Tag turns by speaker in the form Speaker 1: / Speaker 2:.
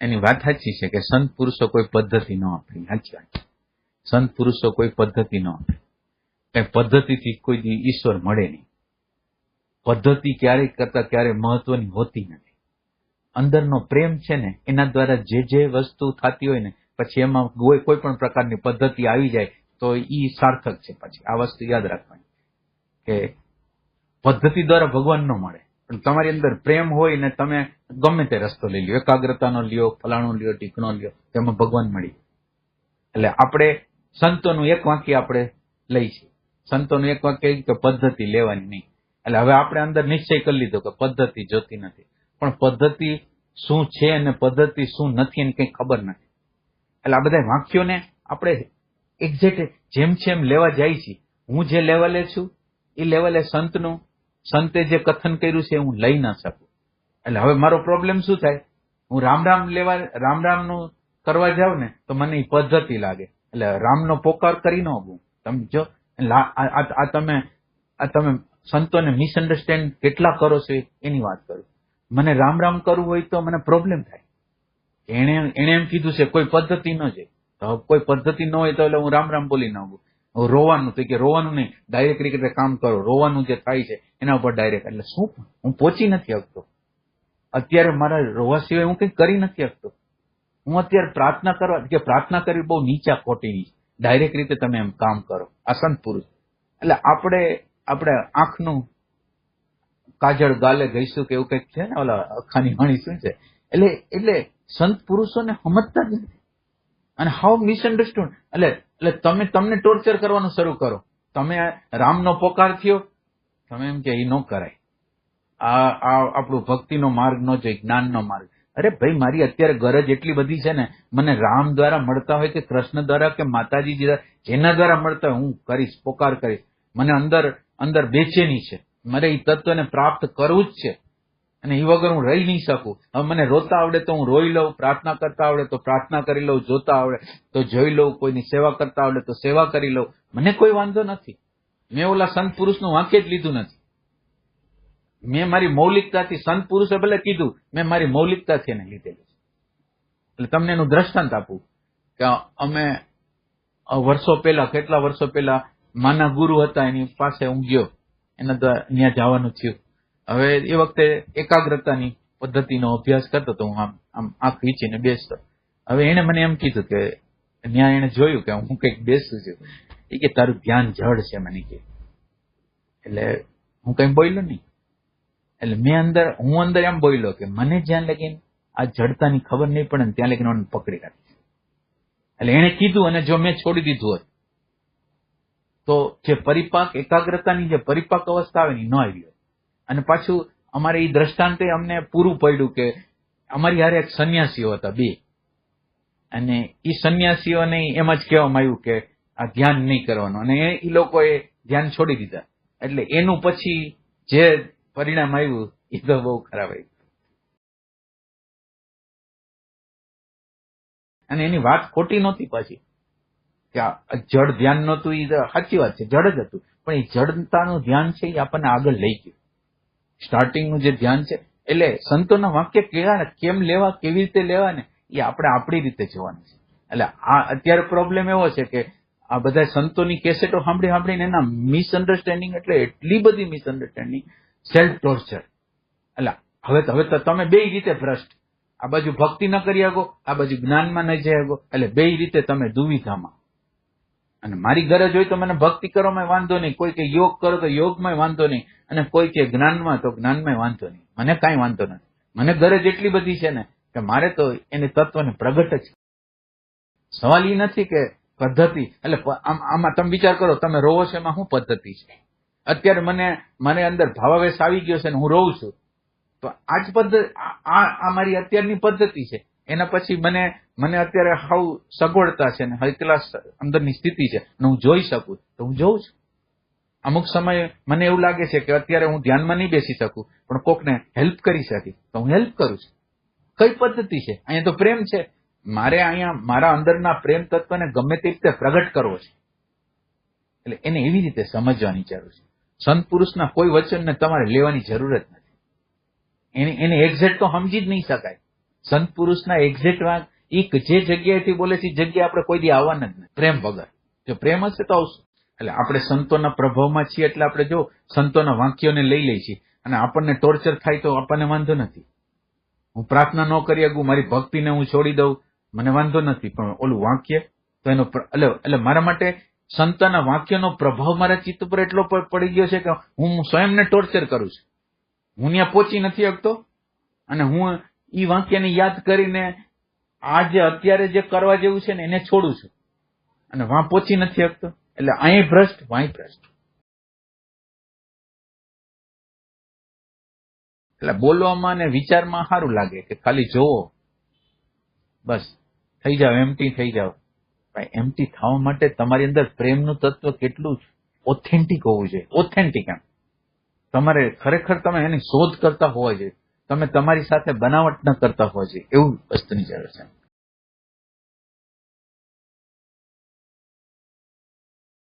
Speaker 1: એની વાત સાચી છે કે સંત પુરુષો કોઈ પદ્ધતિ ન આપે. સાચી વાત છે. સંત પુરુષો કોઈ પદ્ધતિ ન આપે. કઈ પદ્ધતિથી કોઈ ઈશ્વર મળે નહીં. પદ્ધતિ ક્યારેય કરતા ક્યારેય મહત્વની હોતી નથી. અંદરનો પ્રેમ છે ને એના દ્વારા જે વસ્તુ થતી હોય ને પછી એમાં કોઈ પણ પ્રકારની પદ્ધતિ આવી જાય તો ઈ સાર્થક છે. પછી આ વસ્તુ યાદ રાખવાની કે પદ્ધતિ દ્વારા ભગવાન ન મળે, પણ તમારી અંદર પ્રેમ હોય ને તમે ગમે તે રસ્તો લઈ લ્યો, એકાગ્રતાનો લ્યો, ફલાણો લ્યો, ટીકણો લ્યો, તેમાં ભગવાન મળી. એટલે આપણે સંતોનું એક વાક્ય આપણે લઈ છીએ. સંતોનું એક વાક્ય કે પદ્ધતિ લેવાની નહીં. એટલે હવે આપણે અંદર નિશ્ચય કરી લીધો કે પદ્ધતિ જોતી નથી, પણ પદ્ધતિ શું છે અને પદ્ધતિ શું નથી એને કંઈ ખબર નથી. એટલે આ બધા વાક્યોને આપણે એક્ઝેક્ટ જેમ છે એમ લેવા જાય છે. હું જે લેવલે છું એ લેવલે સંતે જે કથન કર્યું છે હું લઈ ના શકું. એટલે હવે મારો પ્રોબ્લેમ શું થાય, હું રામ રામનું કરવા જાઉં ને તો મને એ પદ્ધતિ લાગે. એટલે રામનો પોકાર કરી ન હોવું. તમે જો આ તમે સંતોને મિસઅન્ડરસ્ટેન્ડ કેટલા કરો છો એની વાત કરું. મને રામ કરવું હોય તો મને પ્રોબ્લેમ થાય. એને એમ કીધું છે કોઈ પદ્ધતિ ન છે, તો કોઈ પદ્ધતિ ન હોય તો એટલે હું રામ બોલી ન આવું. રોવાનું તો કે રોવાનું નહીં, ડાયરેક્ટ રીતે કામ કરો. રોવાનું જે થાય છે એના ઉપર ડાયરેક્ટ. એટલે શું હું પહોંચી નથી શકતો. અત્યારે મારા રોવા સિવાય હું કંઈ કરી નથી શકતો. હું અત્યારે પ્રાર્થના કરવી બહુ નીચા કોટીની. ડાયરેક્ટ રીતે તમે એમ કામ કરો. આ સંત પુરુષ. એટલે આપણે આંખનું કાજળ ગાલે ગઈશું કે એવું કંઈક છે ને, ઓલા અખાની વાણી શું છે. એટલે સંત પુરુષોને સમજતા જ નથી. અને હાઉ મિસઅન્ડરસ્ટુડ. એટલે તમને ટોર્ચર કરવાનું શરૂ કરો. તમે રામનો પોકાર થયો, તમે એમ કે એ ન કરાય. આ આપણું ભક્તિનો માર્ગ ન જોઈએ, જ્ઞાનનો માર્ગ. અરે ભાઈ, મારી અત્યારે ગરજ એટલી બધી છે ને, મને રામ દ્વારા મળતા હોય કે કૃષ્ણ દ્વારા કે માતાજી જેના દ્વારા મળતા હોય હું કરીશ, પોકાર કરીશ. મને અંદર બેચેની છે, મારે એ તત્વને પ્રાપ્ત કરવું જ છે અને એ વગર હું રહી નહીં શકું. હવે મને રોતા આવડે તો હું રોઈ લઉં, પ્રાર્થના કરતા આવડે તો પ્રાર્થના કરી લઉં, જોતા આવડે તો જોઈ લઉં, કોઈની સેવા કરતા આવડે તો સેવા કરી લઉં. મને કોઈ વાંધો નથી. મેં ઓલા સંત પુરુષનું વાક્ય જ લીધું નથી. મેં મારી મૌલિકતાથી, સંત પુરુષે ભલે કીધું, મેં મારી મૌલિકતાથી એને લીધેલું છે. એટલે તમને એનું દ્રષ્ટાંત આપું કે અમે કેટલા વર્ષો પહેલા માના ગુરુ હતા એની પાસે હું ગયો. એના ત્યાં જવાનું થયું. હવે એ વખતે એકાગ્રતાની પદ્ધતિનો અભ્યાસ કરતો તો હું આમ આંખ વીંચીને બેસતો. હવે એને મને એમ કીધું કે ત્યાં એને જોયું કે હું કંઈક બેસું છું. એ કે તારું ધ્યાન જડ છે મને કે. એટલે હું કંઈ બોલ્યો નહીં. એટલે હું અંદર એમ બોલ્યો કે મને જ્યાં લગીને આ જડતાની ખબર નહીં પડે ને ત્યાં લગીને મને પકડી રાખી. એટલે એને કીધું અને જો મેં છોડી દીધું હોત તો જે એકાગ્રતાની જે પરિપાક અવસ્થા આવે ને ન આવી હોય. અને પાછું અમારે એ દ્રષ્ટાંતે અમને પૂરું પડ્યું કે અમારી હારે એક સંન્યાસીઓ હતા, 2. અને એ સંન્યાસીઓને એમ જ કહેવામાં આવ્યું કે આ ધ્યાન નહીં કરવાનું, અને એ લોકોએ ધ્યાન છોડી દીધા. એટલે એનું પછી જે પરિણામ આવ્યું એ તો બહુ ખરાબ આવ્યું. અને એની વાત ખોટી નહોતી પાછી કે આ જડ ધ્યાન નહોતું. એ સાચી વાત છે, જડ જ હતું. પણ એ જડતાનું ધ્યાન છે એ આપણને આગળ લઈ ગયું. સ્ટાર્ટિંગનું જે ધ્યાન છે, એટલે સંતોના વાક્ય કેમ લેવા, કેવી રીતે લેવા ને એ આપણે આપણી રીતે જોવાનું છે. એટલે આ અત્યારે પ્રોબ્લેમ એવો છે કે આ બધા સંતોની કેસેટો સાંભળીને એના મિસઅન્ડરસ્ટેન્ડિંગ, એટલે એટલી બધી મિસઅન્ડરસ્ટેન્ડિંગ, સેલ્ફ ટોર્ચર. એટલે હવે તો તમે 2 રીતે ભ્રષ્ટ. આ બાજુ ભક્તિ ન કરી શકો, આ બાજુ જ્ઞાનમાં ન જઈ શકો. એટલે 2 રીતે તમે દુવિધામાં. અને મારી ગરજ હોય તો મને ભક્તિ કરવામાં વાંધો નહીં, કોઈ કે યોગ કરો તો યોગમાં વાંધો નહીં, અને કોઈ કે જ્ઞાનમાં તો જ્ઞાનમાં વાંધો નહીં. મને કાંઈ વાંધો નથી. મને ગરજ એટલી બધી છે ને કે મારે તો એને તત્વને પ્રગટ જ. સવાલ એ નથી કે પદ્ધતિ. એટલે આમાં તમે વિચાર કરો, તમે રોવો છો એમાં શું પદ્ધતિ છે? અત્યારે મને અંદર ભાવાવેશ આવી ગયો છે ને હું રોઉં છું, તો આ જ આ મારી અત્યારની પદ્ધતિ છે. એના પછી મને અત્યારે હાવ સગવડતા છે ને હલકલા અંદરની સ્થિતિ છે ને હું જોઈ શકું તો હું જોઉં છું. અમુક સમય મને એવું લાગે છે કે અત્યારે હું ધ્યાનમાં નહીં બેસી શકું, પણ કોકને હેલ્પ કરી શકીશ તો હું હેલ્પ કરું છું. કઈ પદ્ધતિ છે? અહીંયા તો પ્રેમ છે. મારે અહીંયા મારા અંદરના પ્રેમ તત્વને ગમે તે રીતે પ્રગટ કરવો છે. એટલે એને એવી રીતે સમજવાની જરૂર છે. સંત પુરુષના કોઈ વચનને તમારે લેવાની જરૂર જ નથી. એને એક્ઝેક્ટ તો સમજી જ નહીં શકાય. સંત પુરુષના એક્ઝેક્ટ વાત જે જગ્યાએથી બોલે છે એ જગ્યાએ આપણે કોઈ દી આવવાના જ નહીં પ્રેમ વગર. જો પ્રેમ હશે તો આવશું. એટલે આપણે સંતોના પ્રભાવમાં છીએ એટલે આપણે જો સંતોના વાક્યોને લઈ લઈએ છીએ અને આપણને ટોર્ચર થાય તો આપણને વાંધો નથી. હું પ્રાર્થના ન કરી શકું, મારી ભક્તિને હું છોડી દઉં, મને વાંધો નથી. પણ ઓલું વાક્ય તો એનો એટલે મારા માટે સંતોના વાક્યનો પ્રભાવ મારા ચિત્ત પર એટલો પડી ગયો છે કે હું સ્વયંને ટોર્ચર કરું છું. હું ત્યાં પહોંચી નથી શકતો અને હું ઈ વાક્યને યાદ કરીને આ જે અત્યારે જે કરવા જેવું છે ને એને છોડું છું અને વાં પહોંચી નથી શકતો. એટલે અહીં ભ્રષ્ટ, વાંય ભ્રષ્ટ. એટલે બોલવામાં અને વિચારમાં સારું લાગે કે ખાલી જોવો, બસ થઈ જાવ, એમટી થઈ જાવ. ભાઈ એમટી થવા માટે તમારી અંદર પ્રેમનું તત્વ કેટલું ઓથેન્ટિક હોવું જોઈએ. ઓથેન્ટિક એમ તમારે ખરેખર તમે એની શોધ કરતા હોવા જોઈએ. તમે તમારી સાથે બનાવટ ન કરતા હોવા જોઈએ. એવું વસ્તુની જરૂર છે.